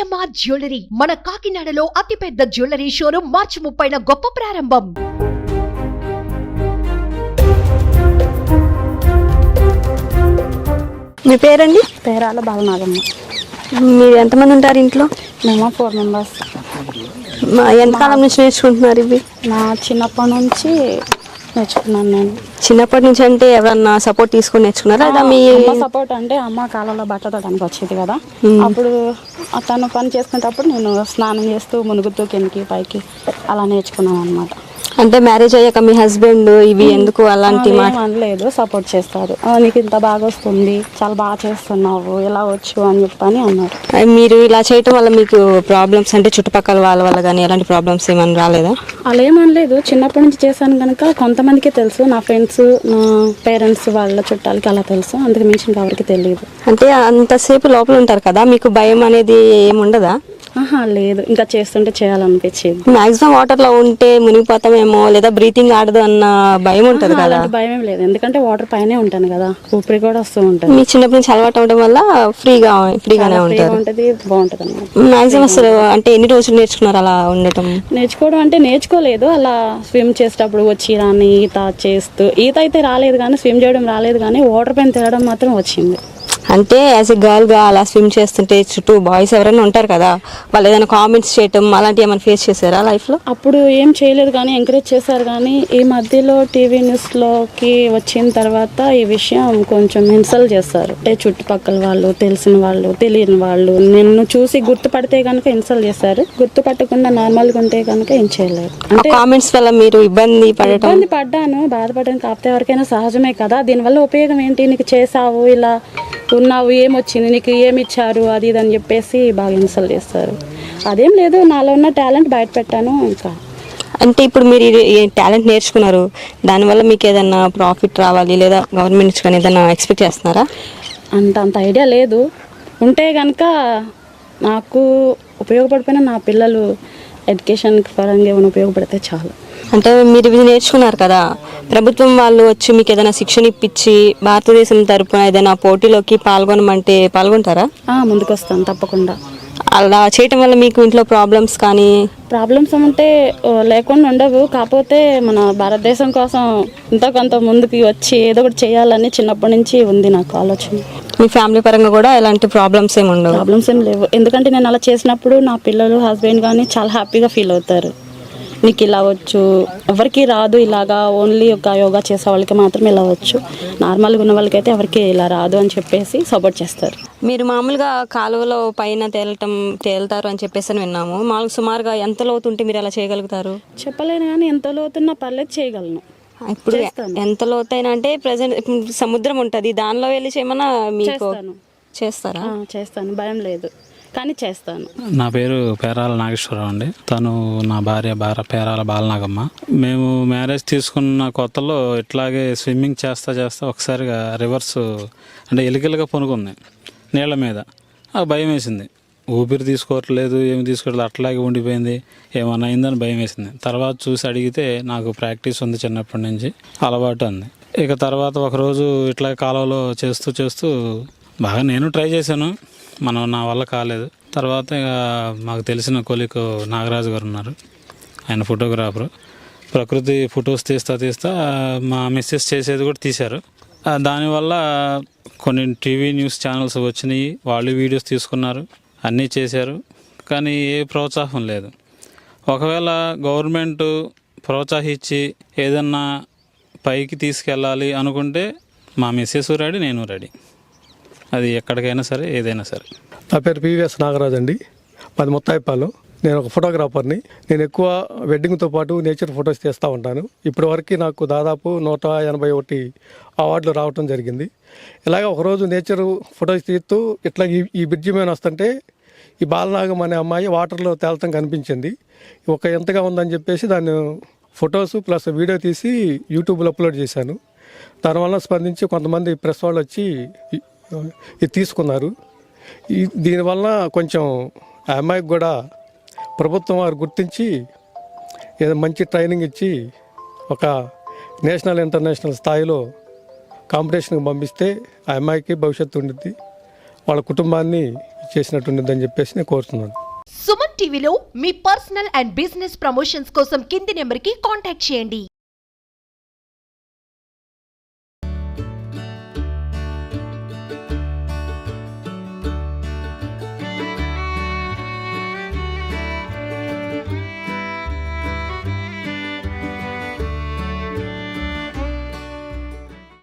CMR jewellery మన కాకినాడలో అతిపెద్ద జ్యువెలరీ షోరూం మార్చి 30న గొప్ప ప్రారంభం. మీ పేరండి? పేరాల బాలనాగమ్మ. మీరు ఎంతమంది ఉంటారు ఇంట్లో? మేము 4 మెంబర్స్. ఎంతకాలం నుంచి నేర్చుకుంటున్నారు ఇవి? నా చిన్నప్పటి నుంచి నేర్చుకున్నాను నేను. చిన్నప్పటి నుంచి అంటే ఎవరన్నా సపోర్ట్ తీసుకొని నేర్చుకున్నారా? లేదా మీ సపోర్ట్ అంటే అమ్మ కాలంలో బట్టలు తోడానికి వచ్చేది కదా, అప్పుడు తను పని చేసుకునేటప్పుడు నేను స్నానం చేస్తూ మునుగుతూ కిందకి పైకి అలా నేర్చుకున్నాను అనమాట. అంటే మ్యారేజ్ అయ్యాక మీ హస్బెండ్ ఇవి ఎందుకు అలాంటి అనలేదు, సపోర్ట్ చేస్తారు. నీకు ఇంత బాగా వస్తుంది, చాలా బాగా చేస్తున్నావు, ఎలా వచ్చు అని చెప్పని అన్నారు. మీరు ఇలా చేయటం వల్ల మీకు ప్రాబ్లమ్స్ అంటే చుట్టుపక్కల వాళ్ళ వల్ల కానీ ఎలాంటి ప్రాబ్లమ్స్ ఏమైనా రాలేదా? అలా ఏమనలేదు, చిన్నప్పటి నుంచి చేశాను కనుక కొంతమందికే తెలుసు, నా ఫ్రెండ్స్, నా పేరెంట్స్ వాళ్ళ చుట్టాలకి అలా తెలుసు, అందుకు మించి ఇంకెవరికి తెలియదు. అంటే అంతసేపు లోపల ఉంటారు కదా, మీకు భయం అనేది ఏముండదా? లేదు, ఇంకా చేస్తుంటే చేయాలనిపించేది. మాక్సిమం వాటర్ లో ఉంటే మునిగిపోతామేమో, లేదా బ్రీతింగ్ ఆడదు అన్న భయం ఉంటది కదా? భయం ఏం లేదు, ఎందుకంటే వాటర్ పైనే ఉంటాను కదా, ఊపిరి కూడా వస్తూ ఉంటుంది. మీ చిన్నప్పటి నుంచి అలవాటు అవడం వల్ల ఫ్రీగానే ఉంటుంది, బాగుంటది అన్నమాట. మాక్సిమం అసలు అంటే ఎన్ని రోజులు నేర్చుకున్నారు అలా ఉండటం? నేర్చుకోవడం అంటే నేర్చుకోలేదు, అలా స్విమ్ చేసేటప్పుడు వచ్చి రాని ఈత చేస్తూ, ఈత అయితే రాలేదు కానీ స్విమ్ చేయడం రాలేదు, కానీ వాటర్ పైన తిరగడం మాత్రం వచ్చింది. అంటే యాజ్ ఎ గర్ల్ గా అలా స్విమ్ చేస్తుంటే చుట్టూ బాయ్స్ ఎవరైనా ఉంటారు కదా, వాళ్ళు ఏదైనా కామెంట్స్ చేయటం అలాంటివి ఏమైనా ఫేస్ చేశారా లైఫ్ లో? అప్పుడు ఏం చేయలేదు కానీ ఎంకరేజ్ చేశారు, కానీ ఈ మధ్యలో టీవీ న్యూస్ లోకి వచ్చిన తర్వాత ఈ విషయం కొంచెం ఇన్సల్ట్ చేస్తారు. అంటే చుట్టుపక్కల వాళ్ళు, తెలిసిన వాళ్ళు, తెలియని వాళ్ళు నిన్ను చూసి గుర్తుపడితే కనుక ఇన్సల్ట్ చేశారు, గుర్తుపట్టకుండా నార్మల్గా ఉంటే కనుక ఏం చేయలేదు. అంటే కామెంట్స్ వల్ల మీరు ఇబ్బంది పడ్డాను, బాధపడ్డాను. కాకపోతే ఎవరికైనా సహజమే కదా, దీనివల్ల ఉపయోగం ఏంటి, నీకు చేసావు, ఇలా ఉన్నావు, ఏమొచ్చింది నీకు, ఏమి ఇచ్చారు, అది ఇది అని చెప్పేసి బాగా ఇన్సల్ట్ చేస్తారు. అదేం లేదు, నాలో ఉన్న టాలెంట్ బయట పెట్టాను. ఇంకా అంటే ఇప్పుడు మీరు టాలెంట్ నేర్చుకున్నారు, దానివల్ల మీకు ఏదైనా ప్రాఫిట్ రావాలి లేదా గవర్నమెంట్ నుంచి కానీ ఏదైనా ఎక్స్పెక్ట్ చేస్తున్నారా? అంత ఐడియా లేదు. ఉంటే కనుక నాకు ఉపయోగపడిపోయినా నా పిల్లలు ఎడ్యుకేషన్ పరంగా ఏమైనా ఉపయోగపడితే చాలు. అంటే మీరు ఇది నేర్చుకున్నారు కదా, ప్రభుత్వం వాళ్ళు వచ్చి మీకు ఏదైనా శిక్షణ ఇప్పించి భారతదేశం తరపున ఏదైనా పోటీలోకి పాల్గొనమంటే పాల్గొంటారా? ముందుకు వస్తాను తప్పకుండా. అలా చేయటం వల్ల మీకు ఇంట్లో ప్రాబ్లమ్స్ అంటే లేకుండా ఉండవు, కాకపోతే మన భారతదేశం కోసం ఇంత కొంత ముందుకు వచ్చి ఏదో ఒకటి చేయాలని చిన్నప్పటి నుంచి ఉంది నాకు ఆలోచన. మీ ఫ్యామిలీ పరంగా కూడా ఎలాంటి ప్రాబ్లమ్స్ ఏమి ఉండవు? ప్రాబ్లమ్స్ ఏం లేవు, ఎందుకంటే నేను అలా చేసినప్పుడు నా పిల్లలు, హస్బెండ్ కానీ చాలా హ్యాపీగా ఫీల్ అవుతారు. నీకు ఇలా వచ్చు, ఎవరికి రాదు ఇలాగా, ఓన్లీ ఒక యోగా చేసే వాళ్ళకి మాత్రం ఇలా వచ్చు, నార్మల్గా ఉన్న వాళ్ళకైతే ఎవరికి ఇలా రాదు అని చెప్పేసి సపోర్ట్ చేస్తారు. మీరు మామూలుగా కాలువలో పైన తేలుతారు అని చెప్పేసి విన్నాము. మామూలుగా సుమారుగా ఎంత లోతుంటే మీరు అలా చేయగలుగుతారు? చెప్పలేను, కానీ ఎంత లోతున్నా పర్లేదు చేయగలను. ఇప్పుడు ఎంత లోతైనా అంటే ప్రజెంట్ సముద్రం ఉంటుంది, దానిలో వెళ్ళి చేయమన్నా మీకు చేస్తారా? చేస్తాను, భయం లేదు, కానీ చేస్తాను. నా పేరు పేరాల నాగేశ్వరరావు అండి, తను నా భార్య పేరాల బాలనాగమ్మ. మేము మ్యారేజ్ తీసుకున్న కొత్తలో ఇట్లాగే స్విమ్మింగ్ చేస్తా ఒకసారిగా రివర్స్ అంటే ఎలికలుగా పొనుకుంది నీళ్ళ మీద. భయం వేసింది, ఊపిరి తీసుకోవట్లేదు, ఏమి తీసుకోవట్లేదు, అట్లాగే ఉండిపోయింది, ఏమన్నా అయిందని భయం వేసింది. తర్వాత చూసి అడిగితే నాకు ప్రాక్టీస్ ఉంది, చిన్నప్పటి నుంచి అలవాటు ఉంది. ఇక తర్వాత ఒకరోజు ఇట్లా కాలువలో చేస్తూ బాగా నేను ట్రై చేశాను, నా వల్ల కాలేదు. తర్వాత ఇక మాకు తెలిసిన కొలీగ్ నాగరాజు గారు ఉన్నారు, ఆయన ఫోటోగ్రాఫరు, ప్రకృతి ఫొటోస్ తీస్తా మా మిస్సెస్ చేసేది కూడా తీశారు. దానివల్ల కొన్ని టీవీ న్యూస్ ఛానల్స్ వచ్చినాయి, వాళ్ళు వీడియోస్ తీసుకున్నారు, అన్నీ చేశారు, కానీ ఏ ప్రోత్సాహం లేదు. ఒకవేళ గవర్నమెంట్ ప్రోత్సహించి ఏదన్నా పైకి తీసుకెళ్ళాలి అనుకుంటే మా మిస్సెస్ రెడీ, నేను రెడీ, అది ఎక్కడికైనా సరే, ఏదైనా సరే. నా పేరు పివిఎస్ నాగరాజ్ అండి, మాది ముత్తాయిపాలెం. నేను ఒక ఫోటోగ్రాఫర్ని. నేను ఎక్కువ వెడ్డింగ్తో పాటు నేచర్ ఫొటోస్ తీస్తూ ఉంటాను. ఇప్పటి వరకు నాకు దాదాపు 181 అవార్డులు రావటం జరిగింది. ఇలాగ ఒకరోజు నేచర్ ఫొటోస్ తీస్తూ ఇట్లా ఈ బ్రిడ్జి మీద వస్తుంటే ఈ బాలనాగం అనే అమ్మాయి వాటర్లో తేలటం కనిపించింది. ఎంతగా ఉందని చెప్పేసి దాన్ని ఫొటోస్ ప్లస్ వీడియో తీసి యూట్యూబ్లో అప్లోడ్ చేశాను. దానివల్ల స్పందించి కొంతమంది ప్రెస్ వాళ్ళు వచ్చి ఇది తీసుకున్నారు. దీనివల్ల కొంచెం ఆ అమ్మాయికి కూడా ప్రభుత్వం వారు గుర్తించి ఏదో మంచి ట్రైనింగ్ ఇచ్చి ఒక నేషనల్ ఇంటర్నేషనల్ స్థాయిలో కాంపిటీషన్కి పంపిస్తే ఆ అమ్మాయికి భవిష్యత్తు ఉండిద్ది, వాళ్ళ కుటుంబాన్ని చేసినట్టుందని చెప్పేసి నేను కోరుతున్నాను. సుమన్ టీవీలో మీ పర్సనల్ అండ్ బిజినెస్ ప్రమోషన్స్ కోసం కింది నెంబర్కి కాంటాక్ట్ చేయండి.